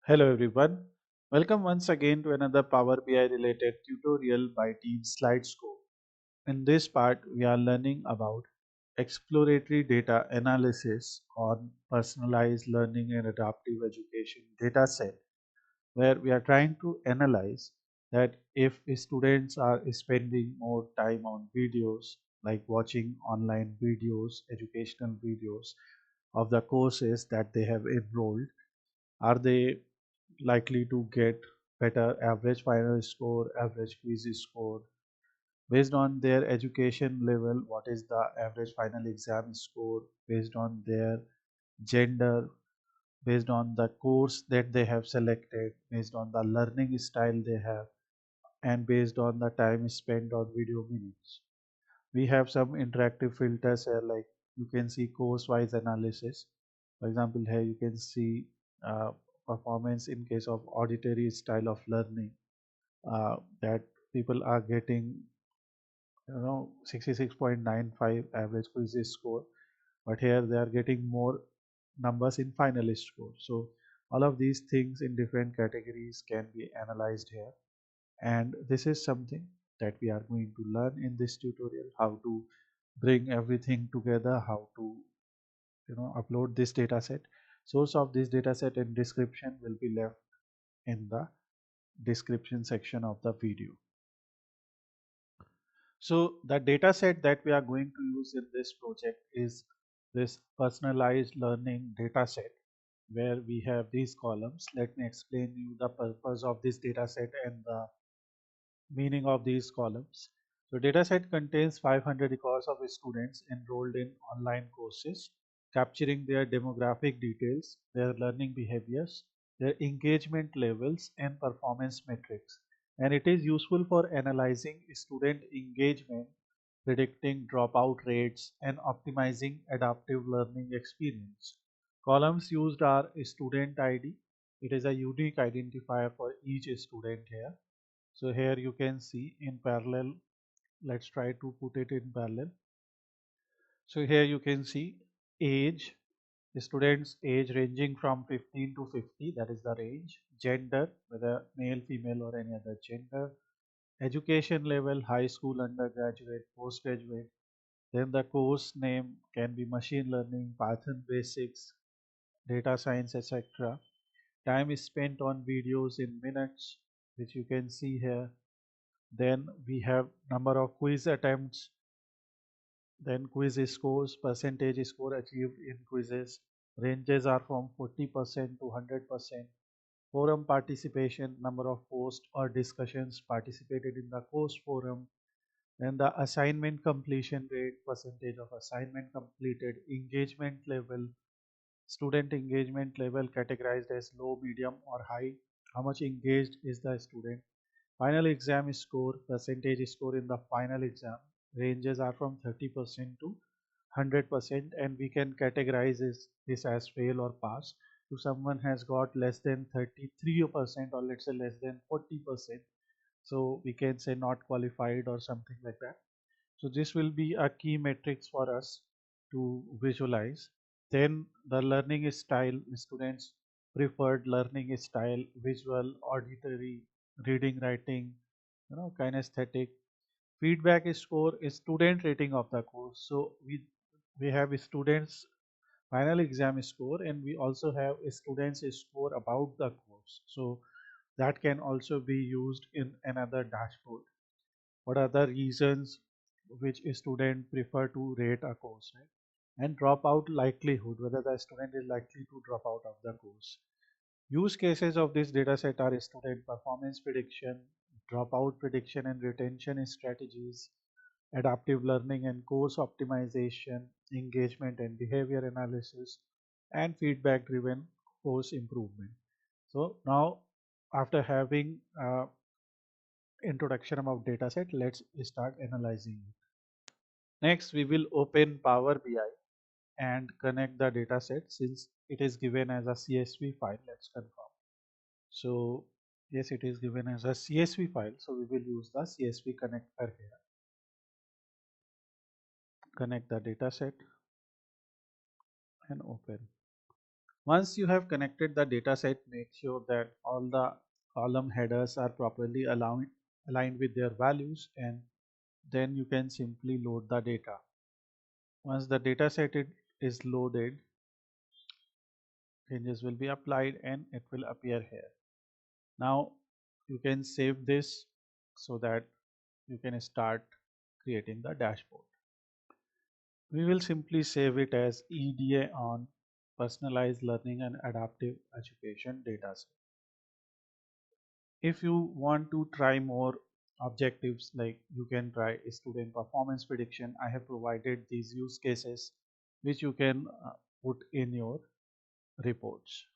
Hello everyone. Welcome once again to another Power BI related tutorial by Team SlideScope. In this part, we are learning about exploratory data analysis on personalized learning and adaptive education data set, where we are trying to analyze that if students are spending more time on videos, like watching online videos, educational videos of the courses that they have enrolled, are they likely to get better average final score, average quiz score based on their education level? What is the average final exam score based on their gender, based on the course that they have selected, based on the learning style they have, and based on the time spent on video minutes? We have some interactive filters here, like you can see course wise analysis. For example, here you can see uh, performance in case of auditory style of learning, that people are getting 66.95 average quiz score, but here they are getting more numbers in finalist score. So all of these things in different categories can be analyzed here, and this is something that we are going to learn in this tutorial, how to bring everything together, how to upload this data set. Source of this data set and description will be left in the description section of the video. So the data set that we are going to use in this project is this personalized learning data set, where we have these columns. Let me explain you the purpose of this data set and the meaning of these columns. So dataset contains 500 records of students enrolled in online courses, capturing their demographic details, their learning behaviors, their engagement levels, and performance metrics. And it is useful for analyzing student engagement, predicting dropout rates, and optimizing adaptive learning experience. Columns used are student ID. It is a unique identifier for each student here. So here you can see in parallel, let's try to put it in parallel. So here you can see age, the students age ranging from 15 to 50, that is the range. Gender, whether male, female or any other gender. Education level, high school, undergraduate, postgraduate. Then the course name can be machine learning, Python basics, data science, etc. Time is spent on videos in minutes, which you can see here. Then we have number of quiz attempts, then quiz scores, percentage score achieved in quizzes. Ranges are from 40% to 100%. Forum participation, number of posts or discussions participated in the course forum. Then the assignment completion rate, percentage of assignment completed, engagement level, student engagement level categorized as low, medium or high. How much engaged is the student? Final exam score, percentage score in the final exam. Ranges are from 30% to 100%, and we can categorize this as fail or pass. If someone has got less than 33% or let's say less than 40%, so we can say not qualified or something like that. So this will be a key metrics for us to visualize. Then the learning style, students preferred learning style, visual, auditory, reading, writing, kinesthetic. Feedback score is student rating of the course. So we have students final exam score, and we also have students score about the course. So that can also be used in another dashboard. What are the reasons which a student prefer to rate a course, right? And dropout likelihood, whether the student is likely to drop out of the course. Use cases of this dataset are student performance prediction, dropout prediction and retention strategies, adaptive learning and course optimization, engagement and behavior analysis, and feedback driven course improvement. So now, after having introduction about dataset, let's start analyzing it. Next, we will open Power BI and connect the dataset since it is given as a CSV file. Let's confirm. So yes, it is given as a CSV file. So we will use the CSV connector here. Connect the dataset and open. Once you have connected the dataset, make sure that all the column headers are properly aligned with their values, and then you can simply load the data. Once the dataset is loaded, changes will be applied and it will appear here. Now you can save this so that you can start creating the dashboard. We will simply save it as EDA on personalized learning and adaptive education dataset. If you want to try more objectives, like you can try student performance prediction, I have provided these use cases which you can put in your reports.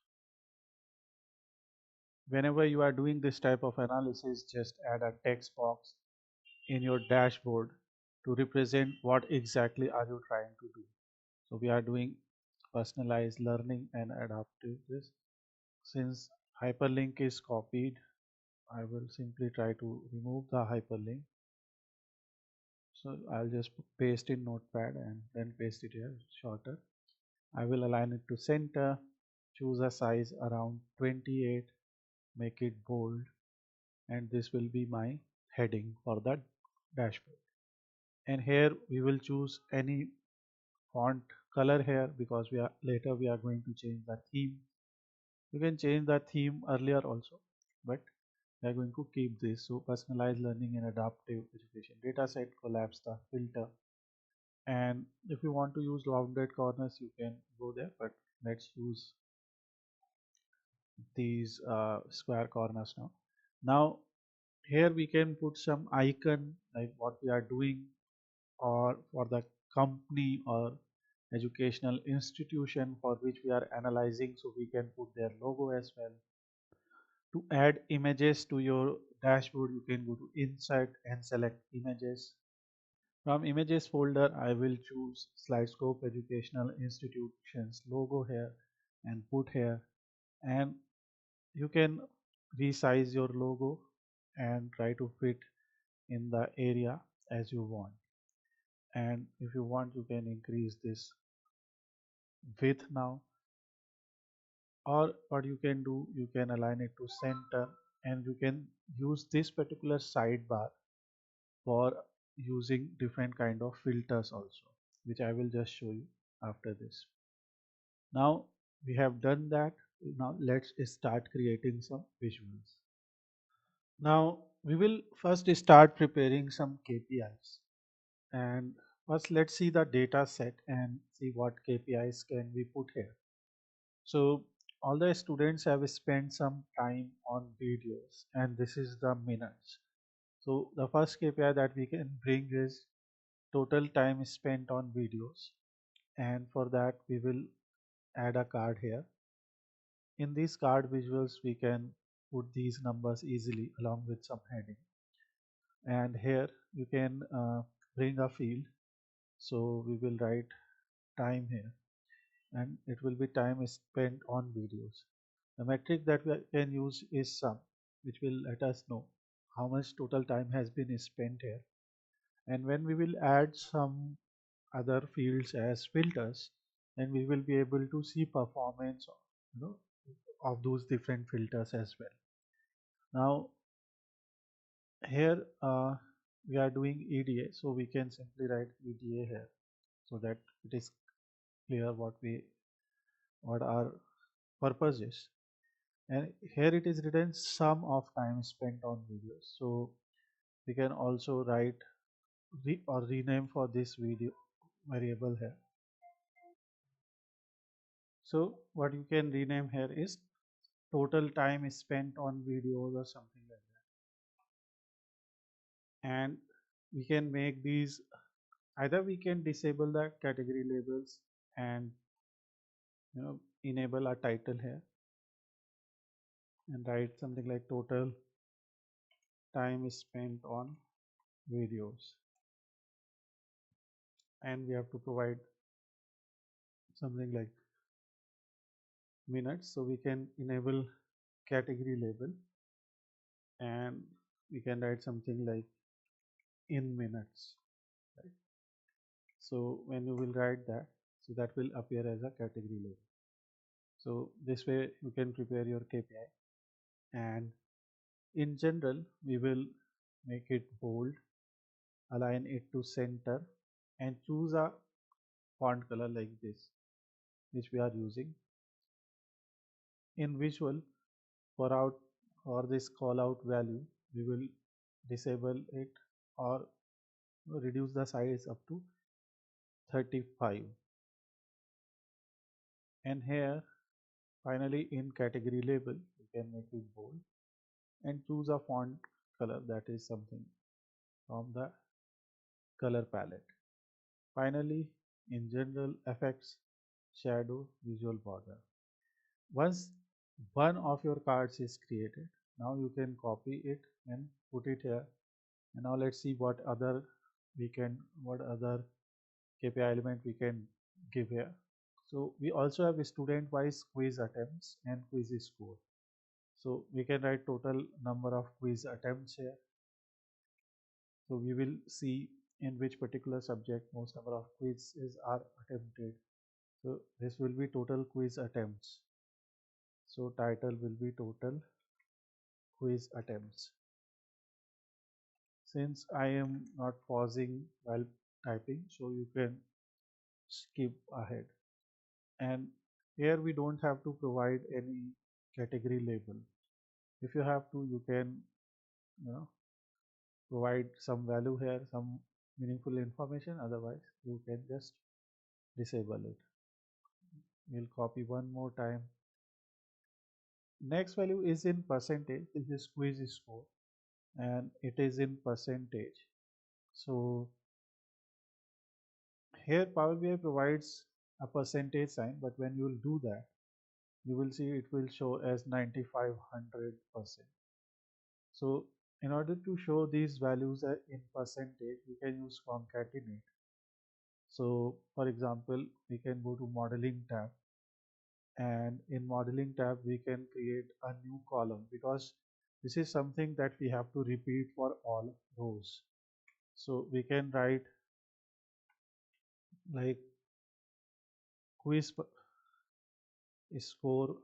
Whenever you are doing this type of analysis, just add a text box in your dashboard to represent what exactly are you trying to do. So we are doing personalized learning and adaptive this. Since hyperlink is copied, I will simply try to remove the hyperlink. So I'll just paste in notepad and then paste it here shorter. I will align it to center, choose a size around 28, make it bold, and this will be my heading for the dashboard. And here we will choose any font color here because we are going to change the theme. You can change the theme earlier also, but we are going to keep this. So personalized learning and adaptive education dataset, collapse the filter. And if you want to use rounded corners, you can go there, but let's use these square corners now. Now here we can put some icon like what we are doing, or for the company or educational institution for which we are analyzing, so we can put their logo as well. To add images to your dashboard, you can go to insert and select images. From images folder, I will choose SlideScope Educational Institutions logo here and put here, and you can resize your logo and try to fit in the area as you want. And if you want, you can increase this width now, or what you can do, you can align it to center, and you can use this particular sidebar for using different kind of filters also, which I will just show you after this. Now we have done that. Now let's start creating some visuals. Now we will first start preparing some KPIs, and first let's see the data set and see what KPIs can we put here. So all the students have spent some time on videos, and this is the minutes. So the first KPI that we can bring is total time spent on videos, and for that we will add a card here. In these card visuals we can put these numbers easily along with some heading, and here you can bring a field. So we will write time here, and it will be time spent on videos. The metric that we can use is sum, which will let us know how much total time has been spent here. And when we will add some other fields as filters, then we will be able to see performance, you know, of those different filters as well. Now here we are doing EDA, so we can simply write EDA here so that it is clear what our purpose is. And here it is written sum of time spent on videos. So we can also write or rename for this video variable here. So what you can rename here is total time spent on videos or something like that. And we can make these, either we can disable the category labels and enable a title here and write something like total time spent on videos, and we have to provide something like minutes, so we can enable category label and we can write something like in minutes, right? So when you will write that, so that will appear as a category label. So this way you can prepare your KPI, and in general we will make it bold, align it to center, and choose a font color like this which we are using. In visual, for this call out value we will disable it or reduce the size up to 35. And here finally in category label you can make it bold and choose a font color that is something from the color palette. Finally, in general effects, shadow, visual border. Once one of your cards is created, now you can copy it and put it here. And now let's see what other KPI element we can give here. So we also have student wise quiz attempts and quiz score. So we can write total number of quiz attempts here. So we will see in which particular subject most number of quizzes are attempted. So this will be total quiz attempts. So title will be total quiz attempts. Since I am not pausing while typing, so you can skip ahead. And here we don't have to provide any category label. If you have to, you can provide some value here, some meaningful information. Otherwise, you can just disable it. We'll copy one more time. Next value is in percentage. This is quiz score and it is in percentage. So here Power BI provides a percentage sign, but when you will do that, you will see it will show as 9500%. So in order to show these values in percentage, we can use concatenate. So for example, we can go to modeling tab, and in modeling tab we can create a new column because this is something that we have to repeat for all rows. So we can write like quiz score.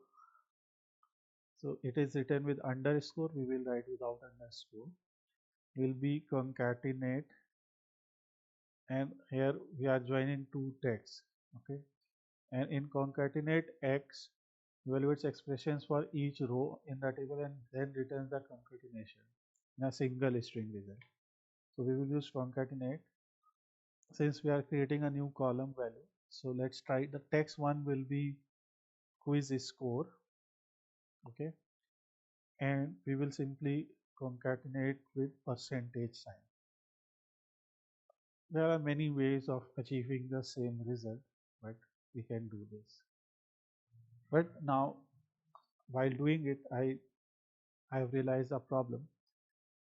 So it is written with underscore, we will write without underscore. Will be concatenate, and here we are joining two texts. Okay, and in concatenate x evaluates expressions for each row in the table and then returns the concatenation in a single string result. So we will use concatenate since we are creating a new column value. So let's try the text one will be quiz score. Okay, and we will simply concatenate with percentage sign. There are many ways of achieving the same result, but we can do this. But now while doing it, I have realized a problem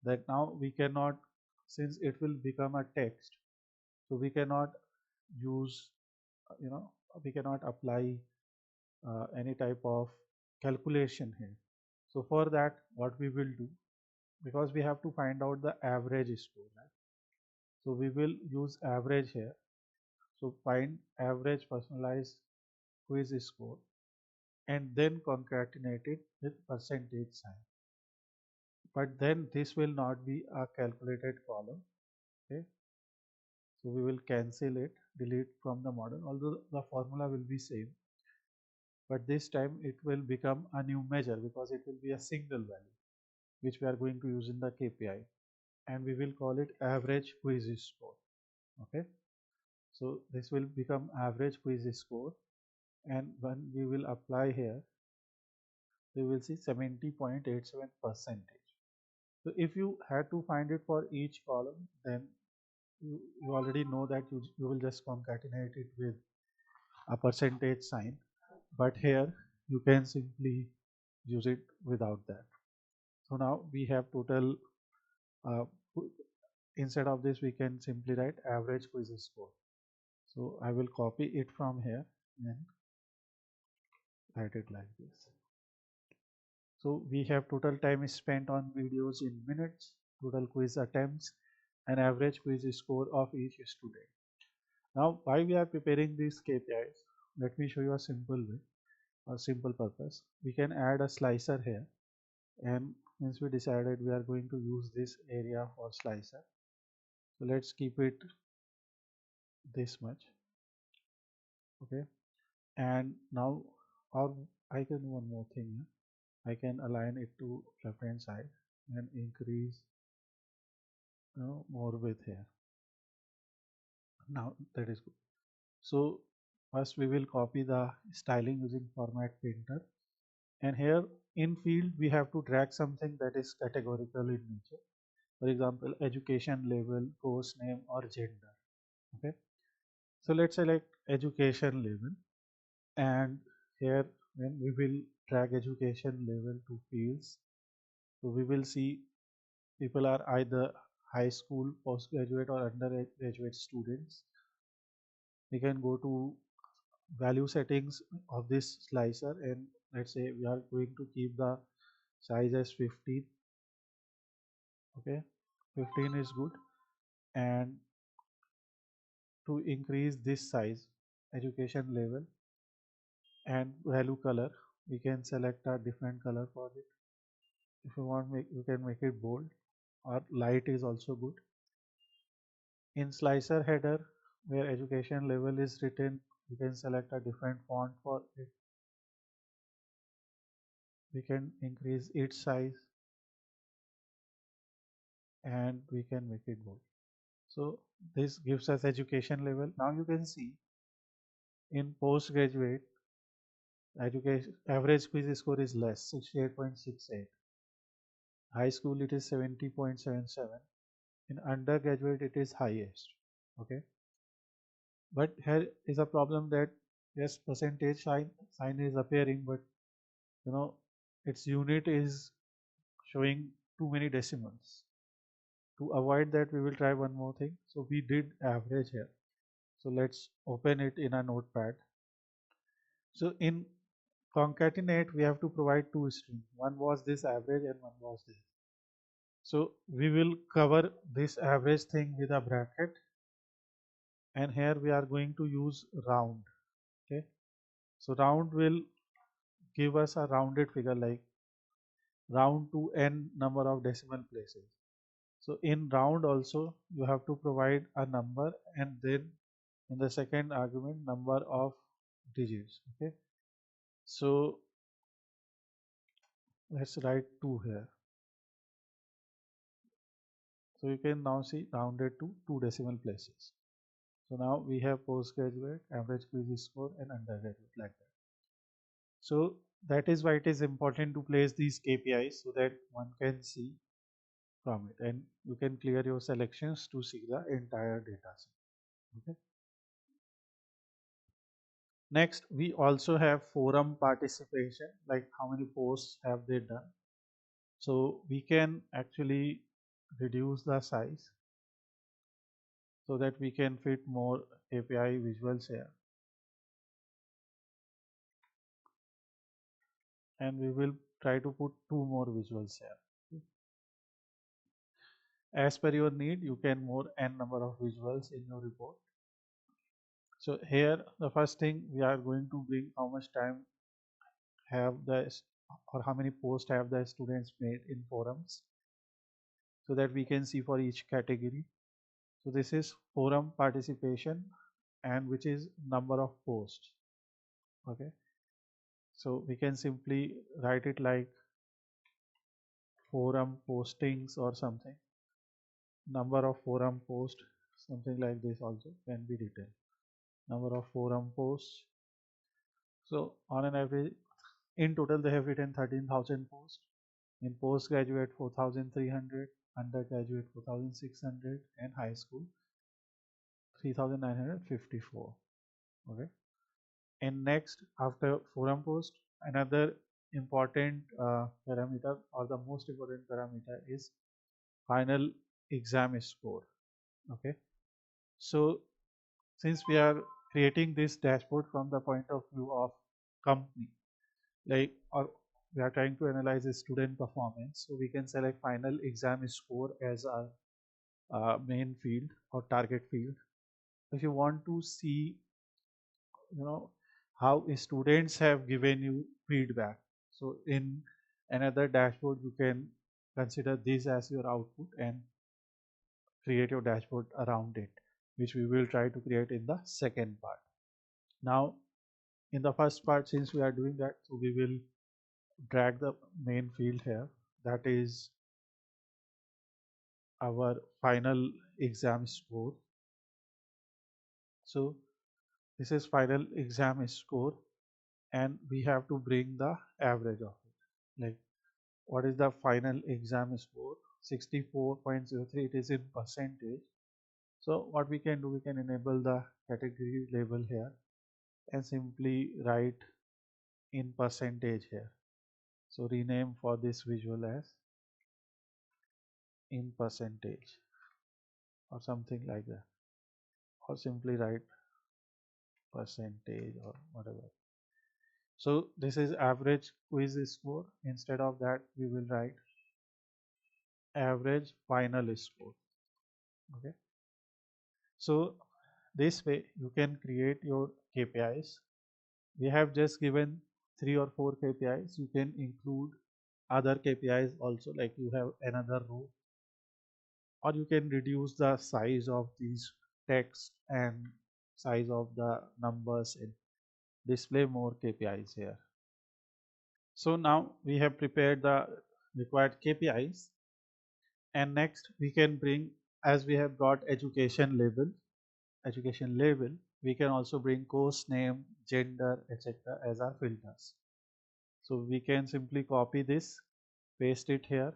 that now we cannot, since it will become a text, so we cannot use, you know, we cannot apply any type of calculation here. So for that, what we will do, because we have to find out the average score, right? So we will use average here. So find average personalized quiz score and then concatenate it with percentage sign. But then this will not be a calculated column. Okay, so we will cancel it, delete from the model, although the formula will be same, but this time it will become a new measure because it will be a single value which we are going to use in the KPI, and we will call it average quiz score. Okay, so this will become average quiz score, and when we will apply here, we will see 70.87 percentage. So if you had to find it for each column, then you already know that you will just concatenate it with a percentage sign, but here you can simply use it without that. So now we have total, uh, instead of this we can simply write average quiz score. So I will copy it from here and write it like this. So we have total time spent on videos in minutes, total quiz attempts, and average quiz score of each student. Now, why we are preparing these KPIs? Let me show you a simple way. or simple purpose. We can add a slicer here, and since we decided we are going to use this area for slicer, so let's keep it this much. Okay, and now, or I can do one more thing here. I can align it to left hand side and increase more width here. Now that is good. So first we will copy the styling using format painter, and here in field we have to drag something that is categorical in nature. For example, education level, course name, or gender. Okay, so let's select education level, and here when we will drag education level to fields, so we will see people are either high school, postgraduate, or undergraduate students. We can go to value settings of this slicer, and let's say we are going to keep the size as 15. Okay, 15 is good. And to increase this size, education level, and value color, we can select a different color for it. If you want, you can make it bold, or light is also good. In slicer header, where education level is written, you can select a different font for it. We can increase its size, and we can make it bold. So this gives us education level. Now you can see in postgraduate, education average quiz score is less, 68.68. High school it is 70.77. In undergraduate it is highest. Okay, but here is a problem that yes, percentage sign is appearing, but you know its unit is showing too many decimals. To avoid that, we will try one more thing. So we did average here. So let's open it in a notepad. So in concatenate, we have to provide two strings. One was this average and one was this. So we will cover this average thing with a bracket, and here we are going to use round. Okay, so round will give us a rounded figure, like round to n number of decimal places. So in round also you have to provide a number, and then in the second argument number of digits. Okay, so let's write 2 here. So you can now see rounded to 2 decimal places. So now we have postgraduate, average quiz score, and undergraduate, like that. So that is why it is important to place these KPIs so that one can see from it, and you can clear your selections to see the entire data set. Okay. Next, we also have forum participation, like how many posts have they done. So we can actually reduce the size so that we can fit more API visuals here. And we will try to put 2 more visuals here. As per your need, you can more n number of visuals in your report. So here, the first thing we are going to bring how much time have the or how many posts have the students made in forums, so that we can see for each category. So this is forum participation, and which is number of posts. Okay, so we can simply write it like forum postings or something. Number of forum posts, something like this also can be written. Number of forum posts. So on an average, in total they have written 13,000 posts. In postgraduate 4,300, undergraduate 4,600, and high school 3,954. Okay. And next, after forum post, another important parameter, or the most important parameter, is final exam score. Okay, so since we are creating this dashboard from the point of view of company, like, or we are trying to analyze the student performance, so we can select final exam score as our main field or target field. If you want to see, you know, how students have given you feedback. So in another dashboard, you can consider this as your output and create your dashboard around it, which we will try to create in the second part. Now, in the first part, since we are doing that, so we will drag the main field here. That is our final exam score. So this is final exam score, and we have to bring the average of it. Like, what is the final exam score? 64.03. It is in percentage. So what we can do, we can enable the category label here and simply write in percentage here. So rename for this visual as in percentage or something like that, or simply write percentage or whatever. So this is average quiz score. Instead of that, we will write average final score. Okay. So this way you can create your KPIs. We have just given 3 or 4 KPIs. You can include other KPIs also, like you have another row, or you can reduce the size of these text and size of the numbers and display more KPIs here. So now we have prepared the required KPIs, and next we can bring, as we have got education label, we can also bring course name, gender, etc. as our filters. So we can simply copy this, paste it here,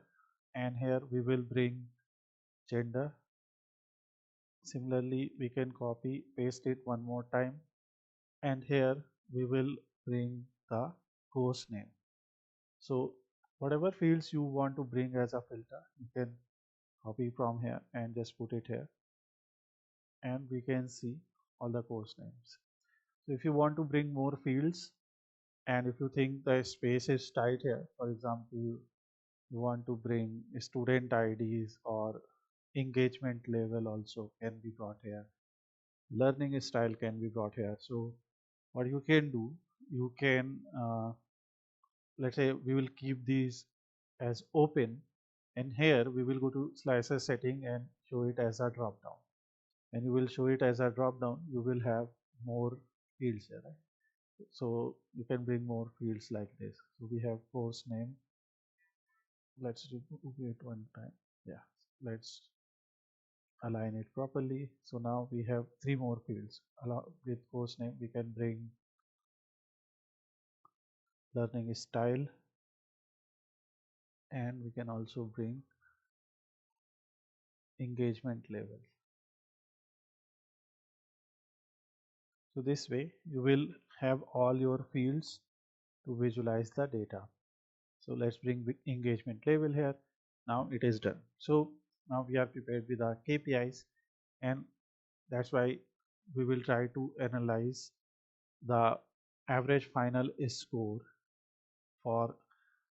and here we will bring gender. Similarly, we can copy, paste it one more time, and here we will bring the course name. So whatever fields you want to bring as a filter, you can copy from here and just put it here, and we can see all the course names. So if you want to bring more fields, and if you think the space is tight here, for example, you want to bring student IDs or engagement level also can be brought here, learning style can be brought here. So what you can do, you can let's say we will keep these as open, and here we will go to slicer setting and show it as a drop down. And you will show it as a drop down, you will have more fields here, right? So you can bring more fields like this. So we have course name. Let's do it one time. Yeah, let's align it properly. So now we have 3 more fields. With course name, we can bring learning style, and we can also bring engagement level. So this way you will have all your fields to visualize the data. So let's bring the engagement level here. Now it is done. So now we are prepared with our KPIs, and that's why we will try to analyze the average final score for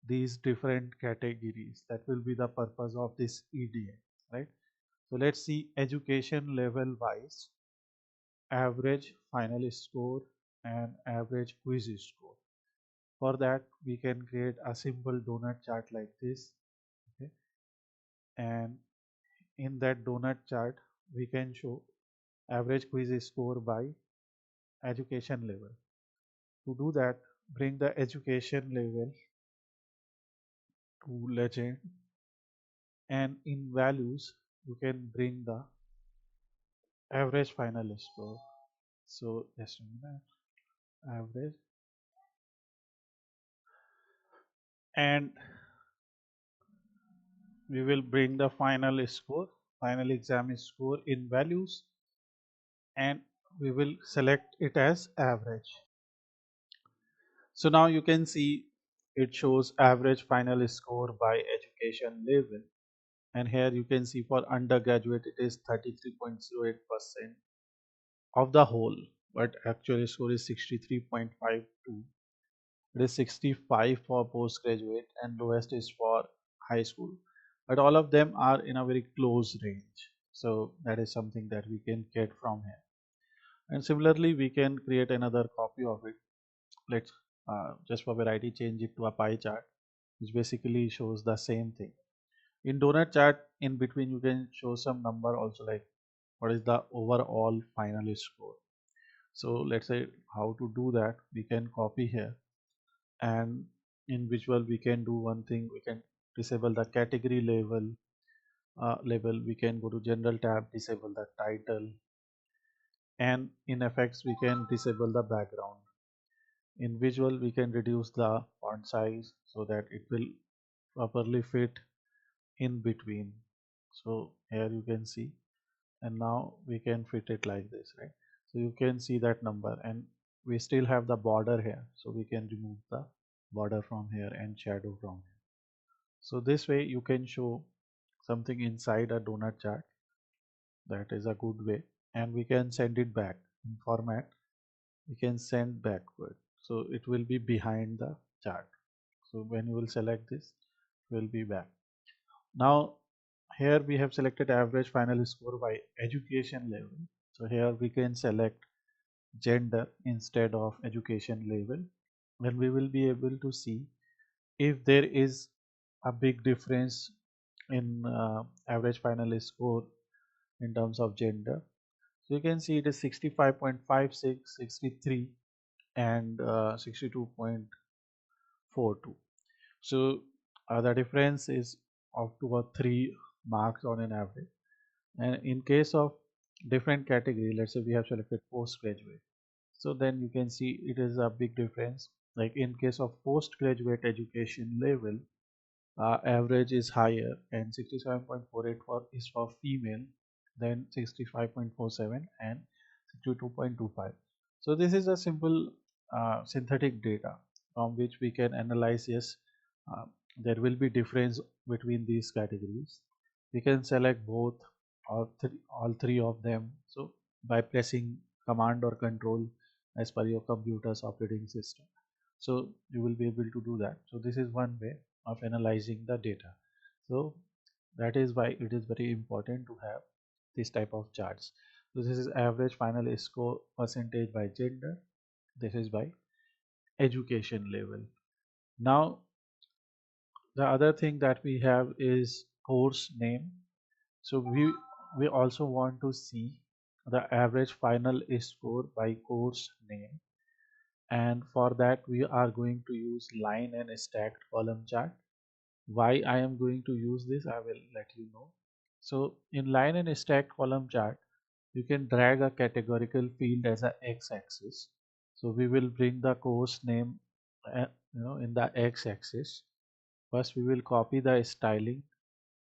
these different categories. That will be the purpose of this EDA, right? So let's see education level wise average final score and average quiz score. For that, we can create a simple donut chart like this. Okay, and in that donut chart, we can show average quiz score by education level. To do that, bring the education level to legend, and in values, you can bring the average final score. So just a minute, average, and we will bring the final score, final exam score in values, and we will select it as average. So now you can see it shows average final score by education level, and here you can see for undergraduate it is 33.08% of the whole, but actual score is 63.52. It is 65 for postgraduate, and lowest is for high school, but all of them are in a very close range. So that is something that we can get from here. And similarly, we can create another copy of it. let's just for variety change it to a pie chart, which basically shows the same thing. In donut chart, in between you can show some number also, like what is the overall final score. So let's say how to do that. We can copy here, and in visual we can do one thing. We can disable the category label. We can go to general tab, disable the title, and in effects we can disable the background. In visual we can reduce the font size so that it will properly fit in between. So here you can see, and now we can fit it like this, right? So you can see that number, and we still have the border here, so we can remove the border from here and shadow from here. So this way you can show something inside a donut chart. That is a good way, and we can send it back in format. We can send backward, so it will be behind the chart. So when you will select this, it will be back. Now here we have selected average final score by education level. So here we can select gender instead of education level, and we will be able to see if there is a big difference in average final score in terms of gender. So you can see it is 65.56, 63, and 62.42. So the difference is of 2 or 3 marks on an average. And in case of different category, let's say we have selected postgraduate, so then you can see it is a big difference. Like in case of postgraduate education level, average is higher, and 67.48 is for female, then 65.47 and 62.25. So this is a simple synthetic data from which we can analyze. Yes, uh, there will be difference between these categories. We can select both or all three of them, so by pressing command or control as per your computer's operating system. So you will be able to do that. So this is one way of analyzing the data. So that is why it is very important to have this type of charts. So this is average final score percentage by gender. This is by education level. Now the other thing that we have is course name. So we also want to see the average final score by course name, and for that we are going to use line and stacked column chart. Why I am going to use this, I will let you know. So in line and stacked column chart, you can drag a categorical field as a x-axis. So we will bring the course name in the x-axis. First we will copy the styling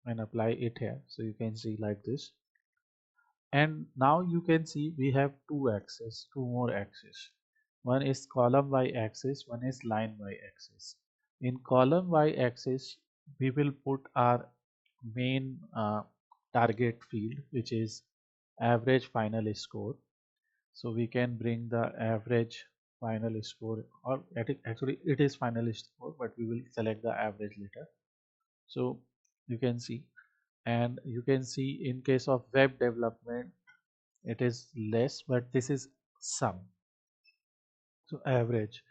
and apply it here, so you can see like this. And now you can see we have two more axes. One is column y axis, one is line y axis. In column y axis, we will put our main target field, which is average final score. So we can bring the average final score, or actually it is final score, but we will select the average later. So you can see, and you can see in case of web development it is less, but this is sum. So average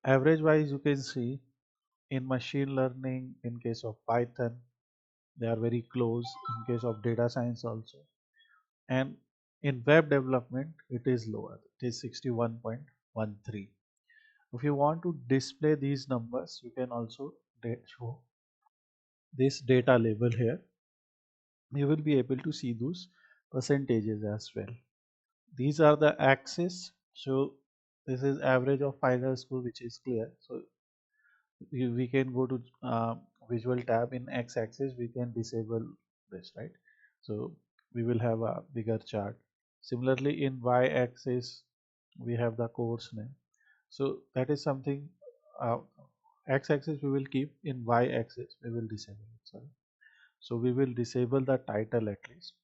wise you can see in machine learning, in case of Python they are very close, in case of data science also, and in web development it is lower, it is 61.13. If you want to display these numbers, you can also show this data label here. You will be able to see those percentages as well. These are the axes. So this is average of final score, which is clear. So we can go to visual tab. In x-axis we can disable this, right? So we will have a bigger chart. Similarly in y-axis we have the course name. So that is something, uh, x-axis we will keep, in y-axis we will disable it. Sorry. So we will disable the title at least.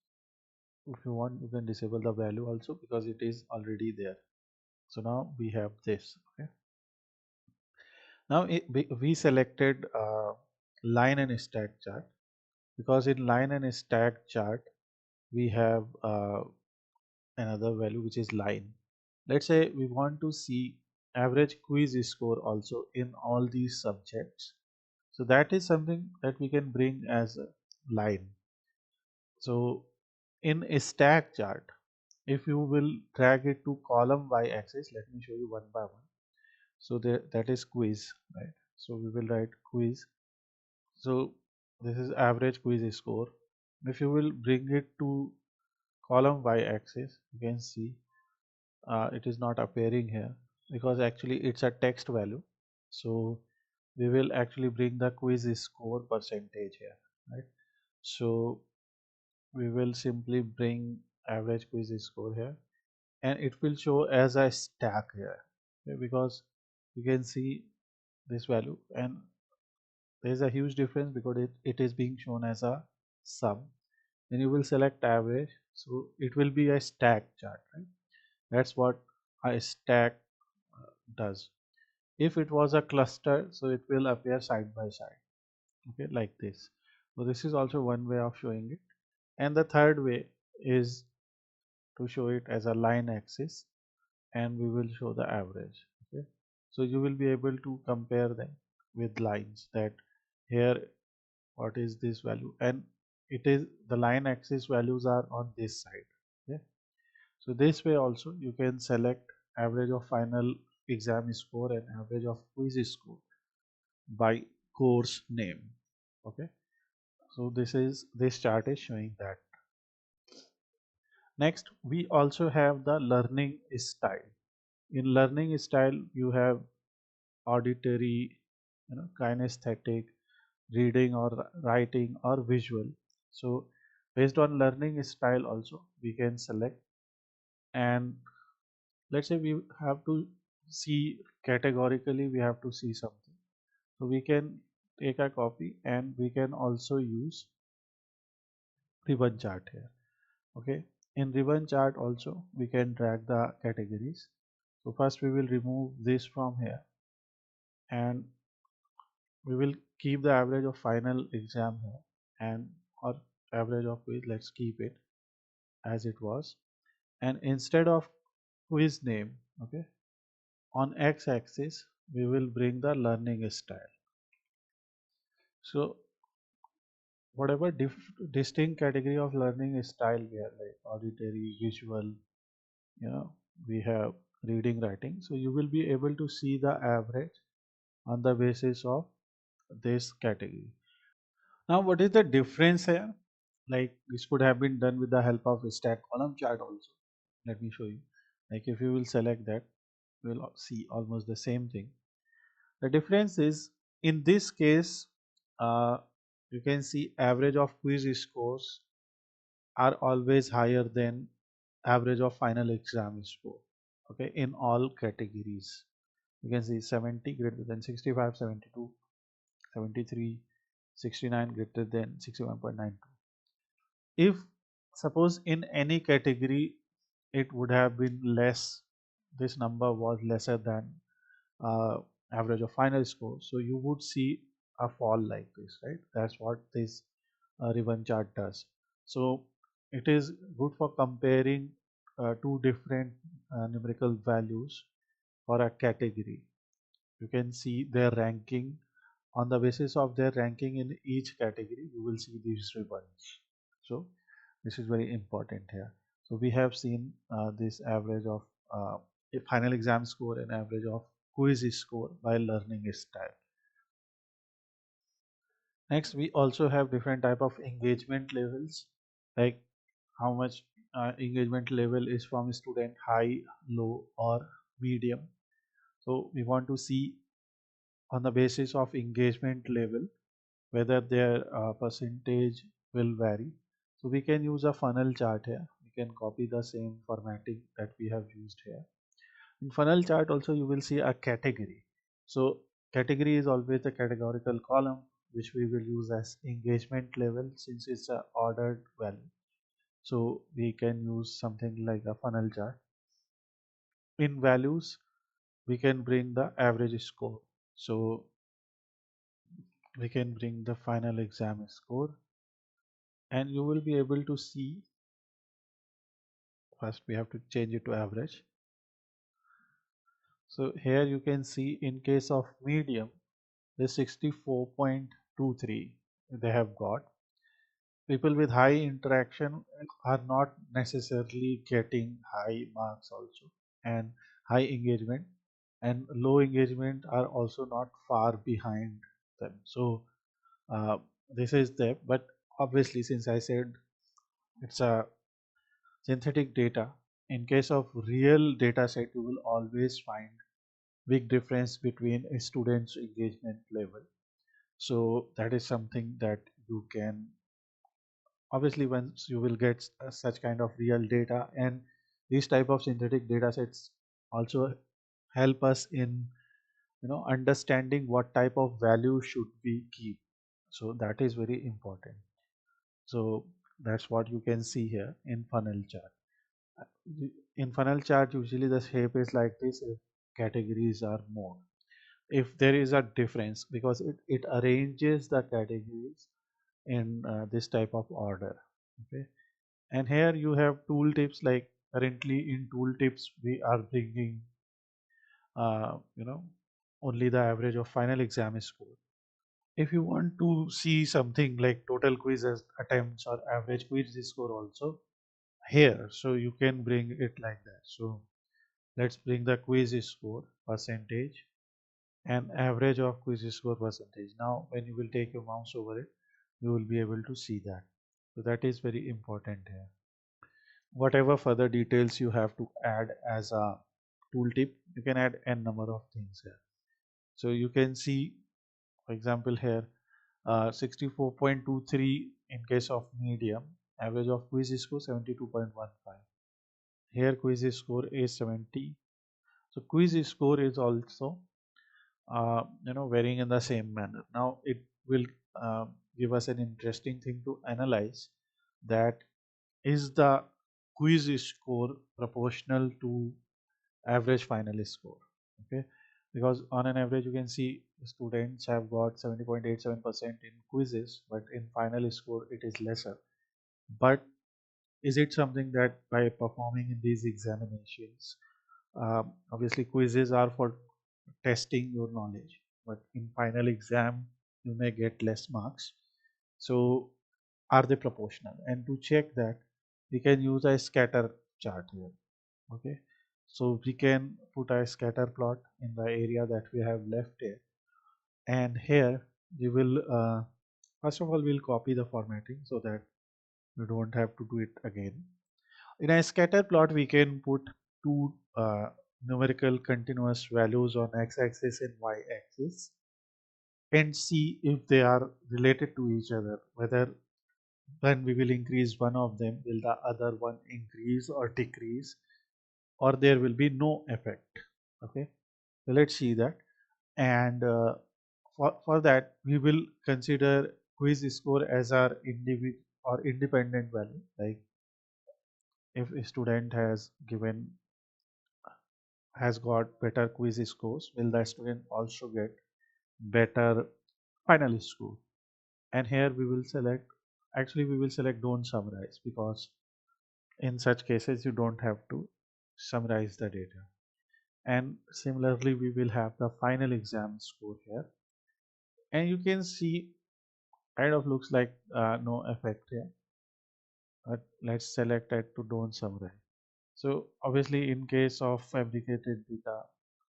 If you want, you can disable the value also, because it is already there. So now we have this. Okay. Now we selected line and stack chart, because in line and stack chart we have another value which is line. Let's say we want to see average quiz score also in all these subjects. So that is something that we can bring as a line. So in a stack chart, if you will drag it to column y axis, let me show you one by one. So there, that is quiz, right? So we will write quiz. So this is average quiz score. If you will bring it to column y axis, you can see it is not appearing here because actually it's a text value. So we will actually bring the quiz score percentage here, right? So we will simply bring average quiz score here, and it will show as a stack here, okay? Because you can see this value, and there is a huge difference because it is being shown as a sum. Then you will select average, so it will be a stack chart, right? That's what a stack does. If it was a cluster, so it will appear side by side, okay, like this. So this is also one way of showing it, and the third way is to show it as a line axis, and we will show the average, okay. So you will be able to compare them with lines, that here what is this value, and it is the line axis values are on this side, okay. So this way also you can select average of final exam score and average of quiz score by course name, okay. So this chart is showing that. Next, we also have the learning style. In learning style, you have auditory, kinesthetic, reading or writing or visual. So based on learning style also we can select, and let's say we have to see categorically, we have to see something. So we can take a copy, and we can also use ribbon chart here, okay. In ribbon chart also we can drag the categories. So first we will remove this from here, and we will keep the average of final exam here, and or average of quiz, let's keep it as it was. And instead of quiz name, okay, on x-axis we will bring the learning style. So whatever distinct category of learning style we have, like auditory, visual, you know we have reading, writing, so you will be able to see the average on the basis of this category. Now what is the difference here? Like this could have been done with the help of a stack column chart also. Let me show you. Like if you will select that, you will see almost the same thing. The difference is, in this case, uh, you can see average of quiz scores are always higher than average of final exam score, okay, in all categories. You can see 70 greater than 65, 72, 73, 69 greater than 61.92. If suppose in any category it would have been less, this number was lesser than uh, average of final score, so you would see a fall like this, right? That's what this ribbon chart does. So it is good for comparing two different numerical values for a category. You can see their ranking. On the basis of their ranking in each category, you will see these ribbons. So this is very important here. So we have seen this average of a final exam score and average of quiz score by learning style. Next, we also have different type of engagement levels, like how much engagement level is from student, high, low, or medium. So we want to see on the basis of engagement level whether their percentage will vary. So we can use a funnel chart here. We can copy the same formatting that we have used here. In funnel chart also you will see a category. So category is always the categorical column, which we will use as engagement level since it's a ordered value. So we can use something like a funnel chart. In values, we can bring the average score. So we can bring the final exam score, and you will be able to see, first we have to change it to average. So here you can see in case of medium, the 64.23 they have got. People with high interaction are not necessarily getting high marks also, and high engagement and low engagement are also not far behind them. So uh, this is there, but obviously since I said it's a synthetic data, in case of real data set you will always find big difference between a student's engagement level. So that is something that you can obviously once you will get such kind of real data, and these type of synthetic data sets also help us in understanding what type of value should we keep. So that is very important. So that's what you can see here in funnel chart. In funnel chart usually the shape is like this if categories are more, if there is a difference, because it arranges the categories in this type of order. Okay, and here you have tooltips, like currently in tooltips we are bringing uh, you know only the average of final exam score. If you want to see something like total quiz attempts or average quiz score also here, so you can bring it like that. So let's bring the quiz score percentage and average of quiz score percentage. Now when you will take your mouse over it, you will be able to see that. So that is very important here. Whatever further details you have to add as a tooltip, you can add n number of things here. So you can see, for example, here 64.23 in case of medium, average of quiz score 72.15. Here quiz score is 70. So quiz score is also varying in the same manner. Now it will uh, give us an interesting thing to analyze, that is the quiz score proportional to average final score. Okay, because on an average you can see students have got 70.87% in quizzes, but in final score it is lesser. But is it something that by performing in these examinations, obviously quizzes are for testing your knowledge, but in final exam you may get less marks. So are they proportional? And to check that, we can use a scatter chart here. Okay, so we can put a scatter plot in the area that we have left here, and here we will first of all we'll copy the formatting so that we don't have to do it again. In a scatter plot we can put two numerical continuous values on x-axis and y-axis and see if they are related to each other, whether when we will increase one of them, will the other one increase or decrease, or there will be no effect. Okay, so let's see that. And for that we will consider quiz score as our individual or independent value. Like if a student has got better quiz scores, will the student also get better final score? And here we will select, actually we will select don't summarize, because in such cases you don't have to summarize the data. And similarly we will have the final exam score here, and you can see kind of looks like no effect here, but let's select it to don't summarize. So obviously in case of fabricated data,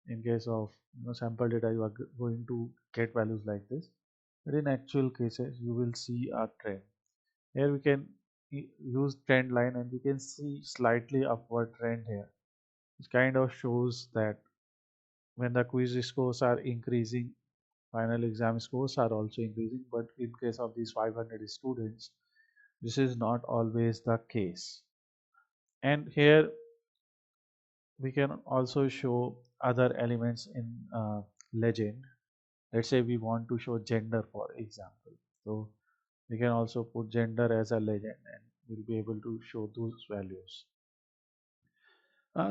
in case of sample data, you are going to get values like this, but in actual cases you will see a trend. Here we can use trend line and we can see slightly upward trend here, which kind of shows that when the quiz scores are increasing, final exam scores are also increasing. But in case of these 500 students, this is not always the case. And here we can also show other elements in legend. Let's say we want to show gender, for example, so we can also put gender as a legend and we'll be able to show those values.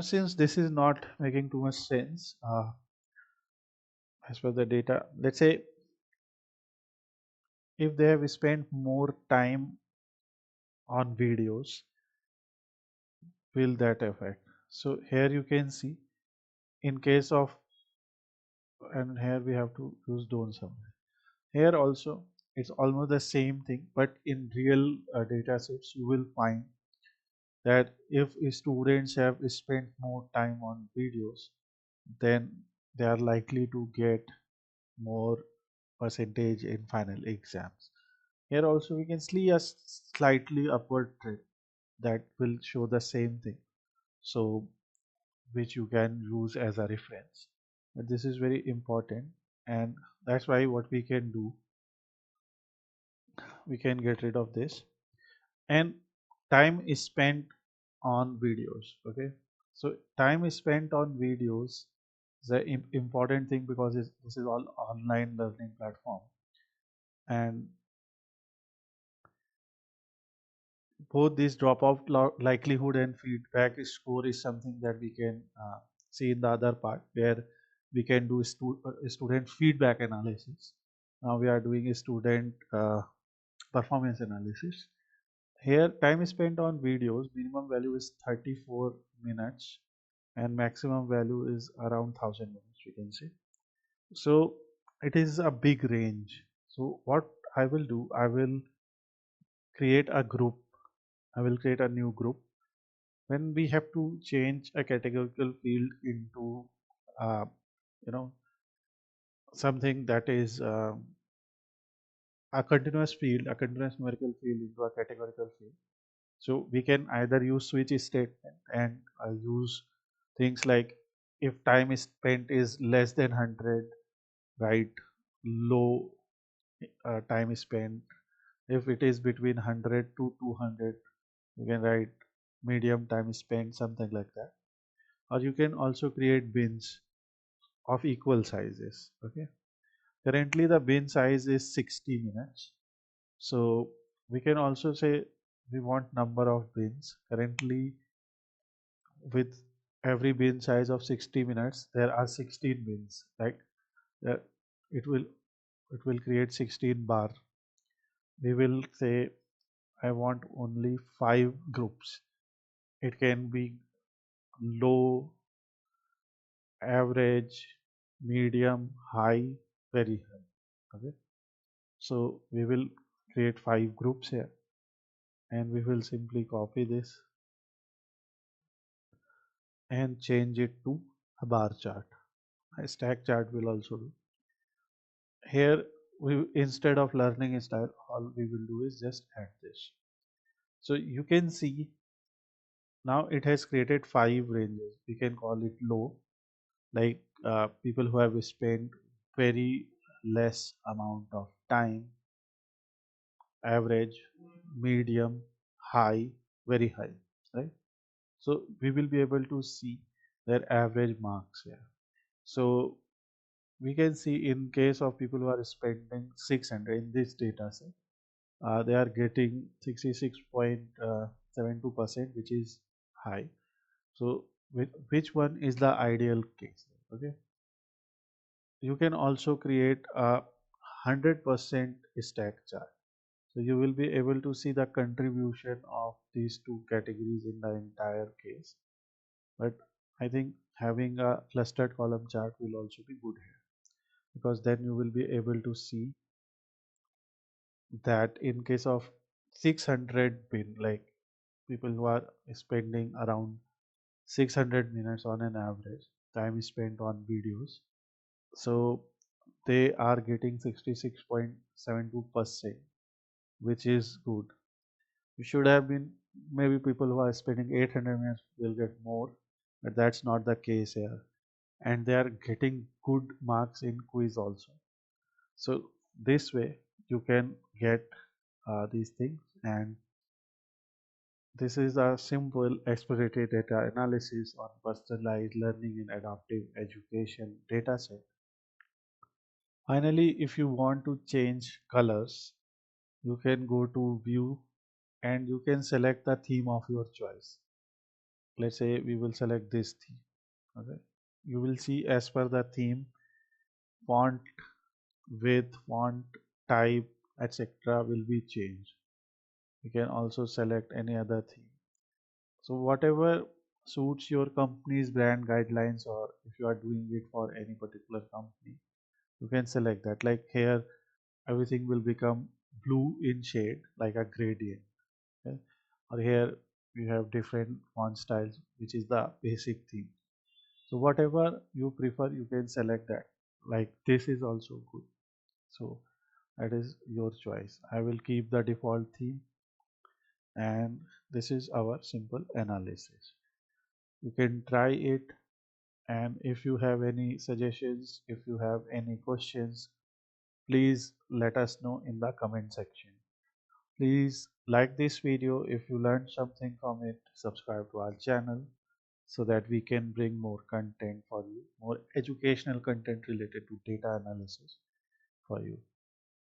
Since this is not making too much sense as per the data, let's say if they have spent more time on videos, will that affect? So here you can see in case of, and here we have to use don't somewhere. Here also it's almost the same thing, but in real data sets you will find that if students have spent more time on videos, then they are likely to get more percentage in final exams. Here also we can see a slightly upward trend that will show the same thing. So which you can use as a reference. But this is very important, and that's why what we can do, we can get rid of this. And time is spent on videos. Okay, so time is spent on videos is the important thing because this is all online learning platform, and both this dropout likelihood and feedback score is something that we can see in the other part where we can do student feedback analysis. Now we are doing a student performance analysis. Here time spent on videos, minimum value is 34 minutes and maximum value is around 1000 minutes, we can say. So it is a big range. So what I will do, I will create a group. I will create a new group. When we have to change a categorical field into uh, you know something that is a continuous field, a continuous numerical field into a categorical field, so we can either use switch statement and use things like if time is spent is less than 100, write low time is spent. If it is between 100 to 200, you can write medium time is spent, something like that. Or you can also create bins of equal sizes. Okay, currently the bin size is 60 minutes, so we can also say we want number of bins. Currently with every bin size of 60 minutes there are 16 bins, right? Uh, it will it will create 16 bar. We will say I want only 5 groups. It can be low, average, medium, high, very high. Okay, so we will create 5 groups here, and we will simply copy this and change it to a bar chart. A stack chart will also do. Here we, instead of learning style, all we will do is just add this. So you can see now it has created 5 ranges. We can call it low, like people who have spent very less amount of time, average, medium, high, very high, right? So we will be able to see their average marks here. So we can see in case of people who are spending 600 in this data set, they are getting 66.72%, which is high. So which one is the ideal case? Okay, you can also create a 100% stack chart. So you will be able to see the contribution of these two categories in the entire case. But I think having a clustered column chart will also be good here, because then you will be able to see that in case of 600 bin, like people who are spending around 600 minutes on an average time spent on videos, so they are getting 66.72%, which is good. You should have been, maybe people who are spending 800 minutes will get more, but that's not the case here, and they are getting good marks in quiz also. So this way you can get these things, and this is a simple exploratory data analysis on personalized learning in adaptive education dataset. Finally, if you want to change colors, you can go to view and you can select the theme of your choice. Let's say we will select this theme. Okay, you will see as per the theme, font width, font type, etc. will be changed. You can also select any other theme. So whatever suits your company's brand guidelines, or if you are doing it for any particular company, you can select that. Like here, everything will become blue in shade like a gradient. Okay? Or here we have different font styles, which is the basic theme. So whatever you prefer, you can select that. Like this is also good. So that is your choice. I will keep the default theme, and this is our simple analysis. You can try it, and if you have any suggestions, if you have any questions, please let us know in the comment section. Please like this video if you learned something from it. Subscribe to our channel so that we can bring more content for you, more educational content related to data analysis for you.